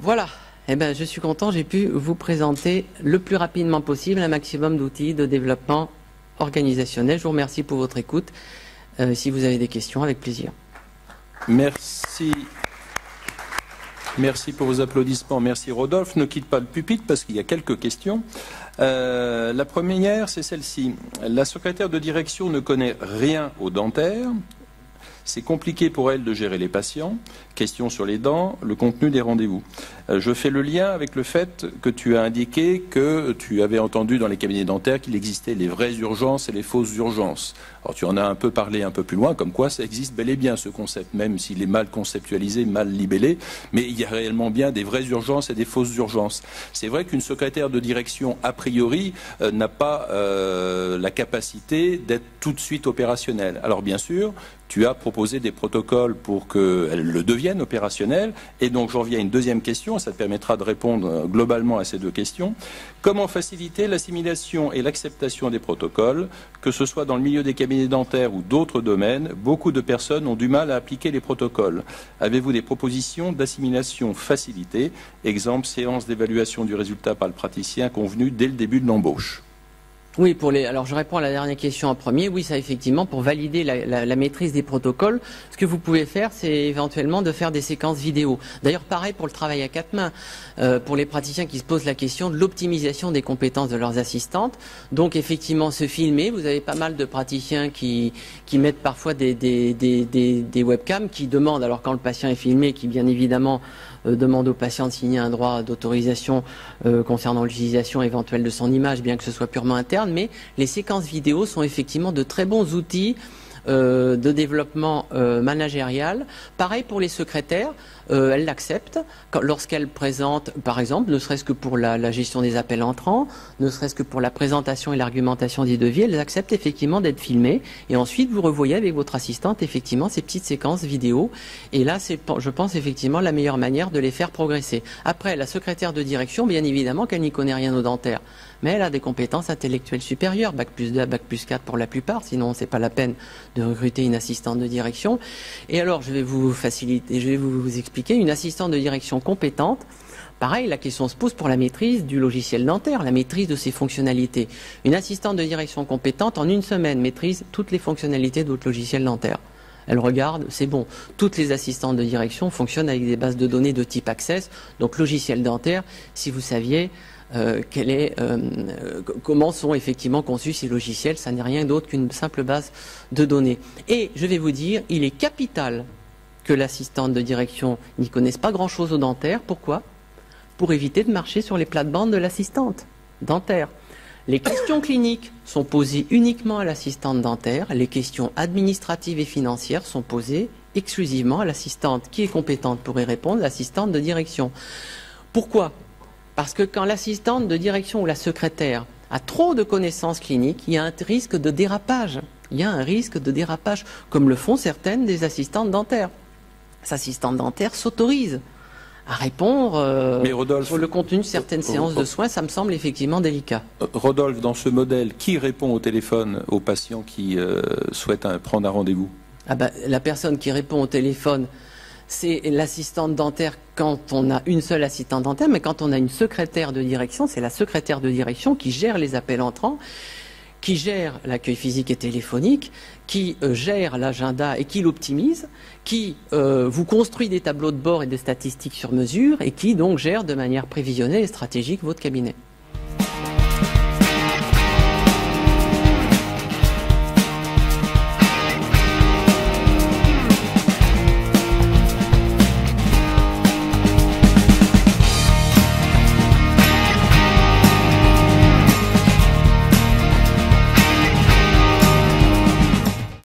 Voilà. Eh ben, je suis content, j'ai pu vous présenter le plus rapidement possible un maximum d'outils de développement organisationnel. Je vous remercie pour votre écoute. Si vous avez des questions, avec plaisir. Merci. Merci pour vos applaudissements. Merci Rodolphe. Ne quitte pas le pupitre parce qu'il y a quelques questions. La première, c'est celle-ci. La secrétaire de direction ne connaît rien au dentaire. C'est compliqué pour elle de gérer les patients. Question sur les dents, le contenu des rendez-vous. Je fais le lien avec le fait que tu as indiqué que tu avais entendu dans les cabinets dentaires qu'il existait les vraies urgences et les fausses urgences. Alors tu en as un peu parlé un peu plus loin, comme quoi ça existe bel et bien ce concept, même s'il est mal conceptualisé, mal libellé, mais il y a réellement bien des vraies urgences et des fausses urgences. C'est vrai qu'une secrétaire de direction, a priori, n'a pas la capacité d'être tout de suite opérationnelle. Alors bien sûr, tu as proposé des protocoles pour qu'elle le devienne opérationnel. Et donc, j'en viens à une deuxième question. Ça te permettra de répondre globalement à ces deux questions. Comment faciliter l'assimilation et l'acceptation des protocoles, que ce soit dans le milieu des cabinets dentaires ou d'autres domaines? Beaucoup de personnes ont du mal à appliquer les protocoles. Avez-vous des propositions d'assimilation facilitée? Exemple, séance d'évaluation du résultat par le praticien convenu dès le début de l'embauche. Oui, alors je réponds à la dernière question en premier. Oui, ça effectivement, pour valider la maîtrise des protocoles, ce que vous pouvez faire, c'est éventuellement de faire des séquences vidéo. D'ailleurs, pareil pour le travail à quatre mains, pour les praticiens qui se posent la question de l'optimisation des compétences de leurs assistantes. Donc effectivement, se filmer. Vous avez pas mal de praticiens qui mettent parfois des webcams qui demandent, alors quand le patient est filmé, qui bien évidemment demande au patient de signer un droit d'autorisation concernant l'utilisation éventuelle de son image, bien que ce soit purement interne, mais les séquences vidéo sont effectivement de très bons outils de développement managérial. Pareil pour les secrétaires, elles l'acceptent lorsqu'elles présentent, par exemple, ne serait-ce que pour la gestion des appels entrants, ne serait-ce que pour la présentation et l'argumentation des devis, elles acceptent effectivement d'être filmées. Et ensuite, vous revoyez avec votre assistante effectivement ces petites séquences vidéo. Et là, c'est, je pense, effectivement la meilleure manière de les faire progresser. Après, la secrétaire de direction, bien évidemment qu'elle n'y connaît rien au dentaire, mais elle a des compétences intellectuelles supérieures, bac plus 2 à bac plus 4 pour la plupart, sinon c'est pas la peine de recruter une assistante de direction. Et alors, je vais vous faciliter, je vais vous expliquer, une assistante de direction compétente. Pareil, la question se pose pour la maîtrise du logiciel dentaire, la maîtrise de ses fonctionnalités. Une assistante de direction compétente, en une semaine, maîtrise toutes les fonctionnalités de votre logiciel dentaire. Elle regarde, c'est bon. Toutes les assistantes de direction fonctionnent avec des bases de données de type Access, donc logiciel dentaire, si vous saviez comment sont effectivement conçus ces logiciels, ça n'est rien d'autre qu'une simple base de données. Et je vais vous dire, il est capital que l'assistante de direction n'y connaisse pas grand-chose au dentaire. Pourquoi? Pour éviter de marcher sur les plates-bandes de l'assistante dentaire. Les questions cliniques sont posées uniquement à l'assistante dentaire. Les questions administratives et financières sont posées exclusivement à l'assistante qui est compétente pour y répondre, l'assistante de direction. Pourquoi? Parce que quand l'assistante de direction ou la secrétaire a trop de connaissances cliniques, il y a un risque de dérapage. Il y a un risque de dérapage, comme le font certaines des assistantes dentaires. Les assistantes dentaires s'autorisent à répondre sur le contenu de certaines séances de soins. Ça me semble effectivement délicat. Rodolphe, dans ce modèle, qui répond au téléphone aux patients qui souhaitent prendre un rendez-vous? La personne qui répond au téléphone, c'est l'assistante dentaire quand on a une seule assistante dentaire, mais quand on a une secrétaire de direction, c'est la secrétaire de direction qui gère les appels entrants, qui gère l'accueil physique et téléphonique, qui gère l'agenda et qui l'optimise, qui vous construit des tableaux de bord et des statistiques sur mesure et qui donc gère de manière prévisionnelle et stratégique votre cabinet.